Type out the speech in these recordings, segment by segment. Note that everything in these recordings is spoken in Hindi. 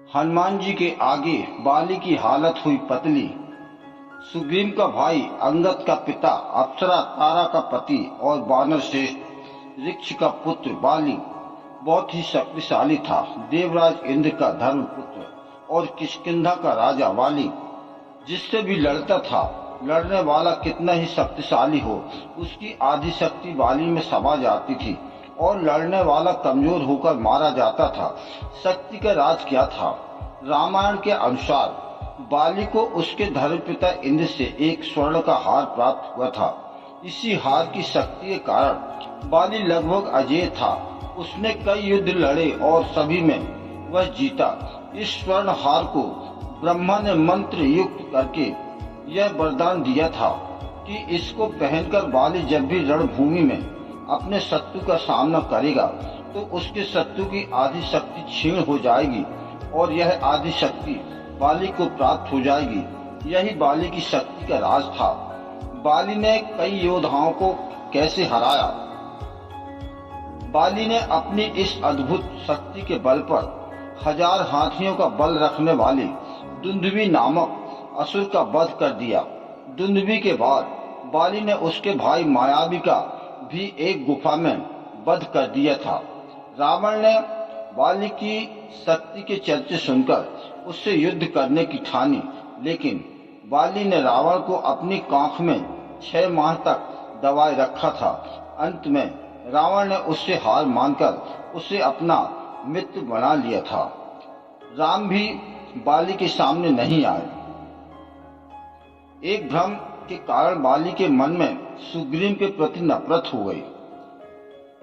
हनुमान जी के आगे बाली की हालत हुई पतली। सुग्रीव का भाई अंगद का पिता, अप्सरा तारा का पति और वानर श्रेष्ठ ऋक्ष का पुत्र बाली बहुत ही शक्तिशाली था। देवराज इंद्र का धर्म पुत्र और किष्किंधा का राजा वाली जिससे भी लड़ता था, लड़ने वाला कितना ही शक्तिशाली हो, उसकी आधी शक्ति बाली में समा जाती थी और लड़ने वाला कमजोर होकर मारा जाता था। शक्ति का राज क्या था? रामायण के अनुसार बाली को उसके धर्मपिता इंद्र से एक स्वर्ण का हार प्राप्त हुआ था। इसी हार की शक्ति के कारण बाली लगभग अजेय था। उसने कई युद्ध लड़े और सभी में वह जीता। इस स्वर्ण हार को ब्रह्मा ने मंत्र युक्त करके यह वरदान दिया था कि इसको पहनकर बाली जब भी रणभूमि में अपने शत्रु का सामना करेगा तो उसके शत्रु की आधी शक्ति क्षीण हो जाएगी और यह आधी शक्ति बाली को प्राप्त हो जाएगी। यही बाली की शक्ति का राज था। बाली ने कई योद्धाओं को कैसे हराया? बाली ने अपनी इस अद्भुत शक्ति के बल पर 1000 हाथियों का बल रखने वाले दुंदुभी नामक असुर का वध कर दिया। दुंदुभी के बाद बाली ने उसके भाई मायावी का भी एक गुफा में वध कर दिया था। रावण ने बाली की शक्ति के चर्चे सुनकर उससे युद्ध करने की ठानी, लेकिन बाली ने रावण को अपनी कांख में 6 माह तक दबाए रखा था। अंत में रावण ने उससे हार मानकर उसे अपना मित्र बना लिया था। राम भी बाली के सामने नहीं आए। एक भ्रम के कारण बाली के मन में सुग्रीव के प्रति नफरत हो गई।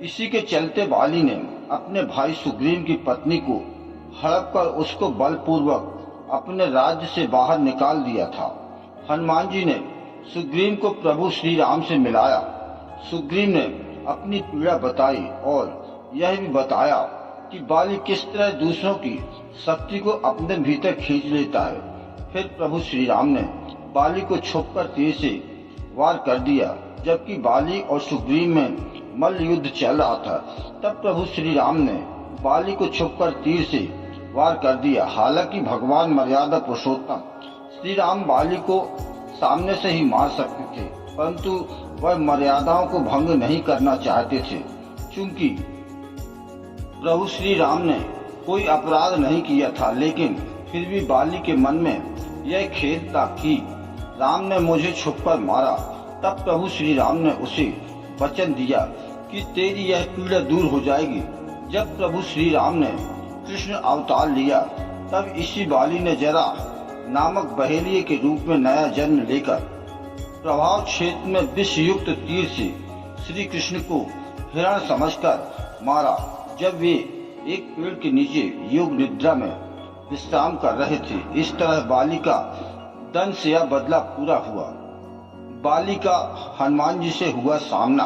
इसी के चलते बाली ने अपने भाई सुग्रीव की पत्नी को हड़प कर उसको बलपूर्वक अपने राज्य से बाहर निकाल दिया था। हनुमान जी ने सुग्रीव को प्रभु श्री राम से मिलाया। सुग्रीव ने अपनी पीड़ा बताई और यह भी बताया कि बाली किस तरह दूसरों की शक्ति को अपने भीतर खींच लेता है। फिर प्रभु श्री राम ने बाली को छुपकर तीर से वार कर दिया। जबकि बाली और सुग्रीव में मल्ल युद्ध चल रहा था, तब प्रभु श्री राम ने बाली को छुपकर तीर से वार कर दिया। हालांकि भगवान मर्यादा पुरुषोत्तम श्री राम बाली को सामने से ही मार सकते थे, परंतु वह मर्यादाओं को भंग नहीं करना चाहते थे। चूंकि प्रभु श्री राम ने कोई अपराध नहीं किया था, लेकिन फिर भी बाली के मन में यह खेद था कि राम ने मुझे छुपकर मारा। तब प्रभु श्री राम ने उसे वचन दिया कि तेरी यह पीड़ा दूर हो जाएगी। जब प्रभु श्री राम ने कृष्ण अवतार लिया, तब इसी बाली ने जरा नामक बहेलिये के रूप में नया जन्म लेकर प्रभाव क्षेत्र में विष युक्त तीर से श्री कृष्ण को हिरण समझकर मारा। जब वे एक पेड़ के नीचे योग निद्रा में विश्राम कर रहे थे, इस तरह बाली का दंश या बदला पूरा हुआ। बाली का हनुमान जी से हुआ सामना।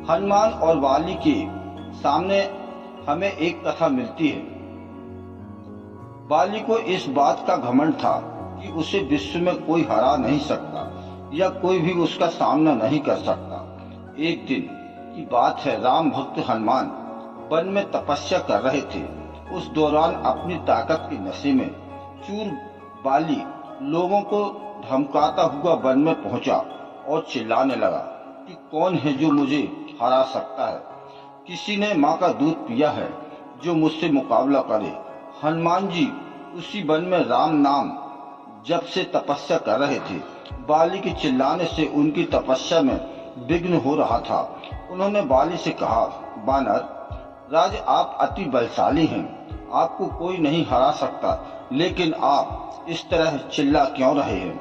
हनुमान और बाली के सामने हमें एक कथा मिलती है। बाली को इस बात का घमंड था कि उसे विश्व में कोई हरा नहीं सकता या कोई भी उसका सामना नहीं कर सकता। एक दिन की बात है, राम भक्त हनुमान वन में तपस्या कर रहे थे। उस दौरान अपनी ताकत के नशे में चूर बाली लोगों को धमकाता हुआ वन में पहुंचा और चिल्लाने लगा कि कौन है जो मुझे हरा सकता है। किसी ने माँ का दूध पिया है जो मुझसे मुकाबला करे। हनुमान जी उसी वन में राम नाम जब से तपस्या कर रहे थे। बाली के चिल्लाने से उनकी तपस्या में विघ्न हो रहा था। उन्होंने बाली से कहा, बानर राज, आप अति बलशाली हैं, आपको कोई नहीं हरा सकता, लेकिन आप इस तरह चिल्ला क्यों रहे हैं?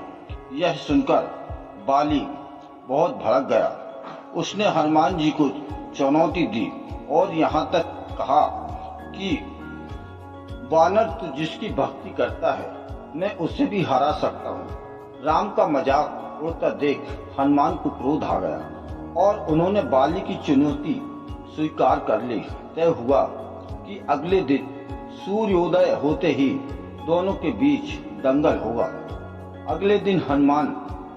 यह सुनकर बाली बहुत भड़क गया। उसने हनुमान जी को चुनौती दी और यहाँ तक कहा कि वानर तो जिसकी भक्ति करता है, मैं उसे भी हरा सकता हूँ। राम का मजाक उड़ता देख हनुमान को क्रोध आ गया और उन्होंने बाली की चुनौती स्वीकार कर ली। तय हुआ कि अगले दिन सूर्योदय होते ही दोनों के बीच दंगल होगा। अगले दिन हनुमान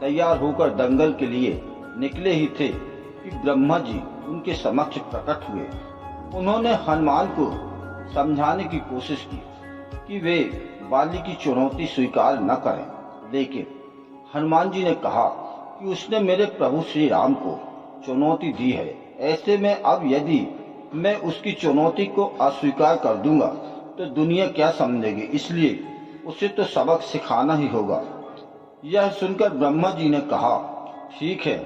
तैयार होकर दंगल के लिए निकले ही थे कि ब्रह्मा जी उनके समक्ष प्रकट हुए। उन्होंने हनुमान को समझाने की कोशिश की कि वे बाली की चुनौती स्वीकार न करें, लेकिन हनुमान जी ने कहा कि उसने मेरे प्रभु श्री राम को चुनौती दी है। ऐसे में अब यदि मैं उसकी चुनौती को अस्वीकार कर दूंगा तो दुनिया क्या समझेगी, इसलिए उसे तो सबक सिखाना ही होगा। यह सुनकर ब्रह्मा जी ने कहा, ठीक है,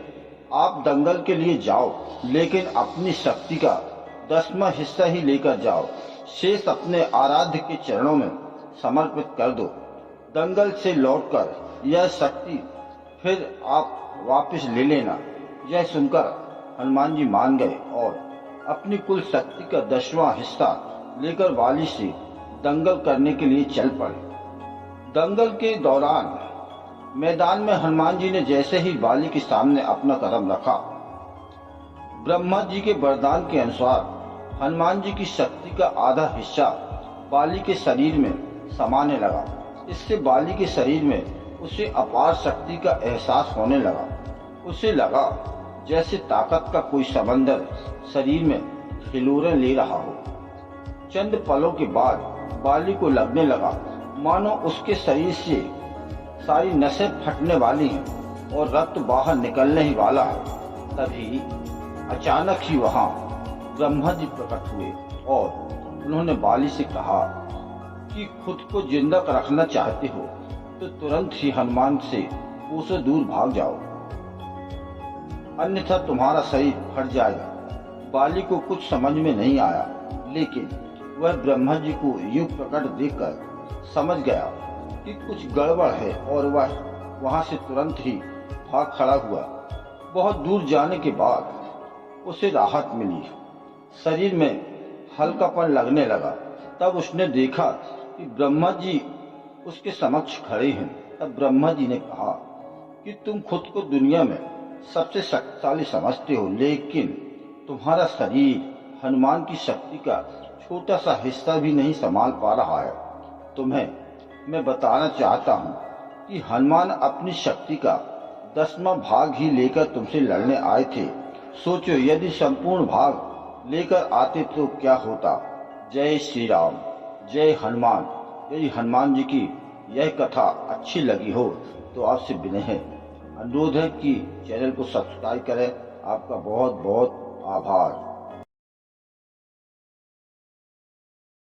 आप दंगल के लिए जाओ, लेकिन अपनी शक्ति का 10वां हिस्सा ही लेकर जाओ। शेष अपने आराध्य के चरणों में समर्पित कर दो। दंगल से लौटकर यह शक्ति फिर आप वापस ले लेना। यह सुनकर हनुमान जी मान गए और अपनी कुल शक्ति का 10वां हिस्सा लेकर बाली से दंगल करने के लिए चल पड़े। दंगल के दौरान मैदान में हनुमान जी ने जैसे ही बाली के सामने अपना कदम रखा, ब्रह्मा जी के वरदान के अनुसार हनुमान जी की शक्ति का आधा हिस्सा बाली के शरीर में समाने लगा। इससे बाली के शरीर में उसे अपार शक्ति का एहसास होने लगा। उसे लगा जैसे ताकत का कोई समंदर शरीर में हिलोरें ले रहा हो। चंद पलों के बाद बाली को लगने लगा मानो उसके शरीर से सारी नसें फटने वाली हैं और रक्त बाहर निकलने ही वाला है। तभी अचानक ही वहां ब्रह्मा जी प्रकट हुए और उन्होंने बाली से कहा कि खुद को जिंदा रखना चाहते हो तो तुरंत ही हनुमान से कोसों दूर भाग जाओ, अन्यथा तुम्हारा शरीर फट जाएगा। बाली को कुछ समझ में नहीं आया, लेकिन वह ब्रह्मा जी को यूं प्रकट देखकर समझ गया कि कुछ गड़बड़ है और वह वहां से तुरंत ही भाग खड़ा हुआ। बहुत दूर जाने के बाद उसे राहत मिली, शरीर में हल्कापन लगने लगा। तब उसने देखा कि ब्रह्मा जी उसके समक्ष खड़े हैं। तब ब्रह्मा जी ने कहा कि तुम खुद को दुनिया में सबसे शक्तिशाली समझते हो, लेकिन तुम्हारा शरीर हनुमान की शक्ति का छोटा सा हिस्सा भी नहीं संभाल पा रहा है। तुम्हें मैं बताना चाहता हूँ कि हनुमान अपनी शक्ति का 10वां भाग ही लेकर तुमसे लड़ने आए थे। सोचो यदि संपूर्ण भाग लेकर आते तो क्या होता। जय श्री राम, जय हनुमान। यदि हनुमान जी की यह कथा अच्छी लगी हो तो आपसे विनय अनुरोध है कि चैनल को सब्सक्राइब करें। आपका बहुत बहुत आभार।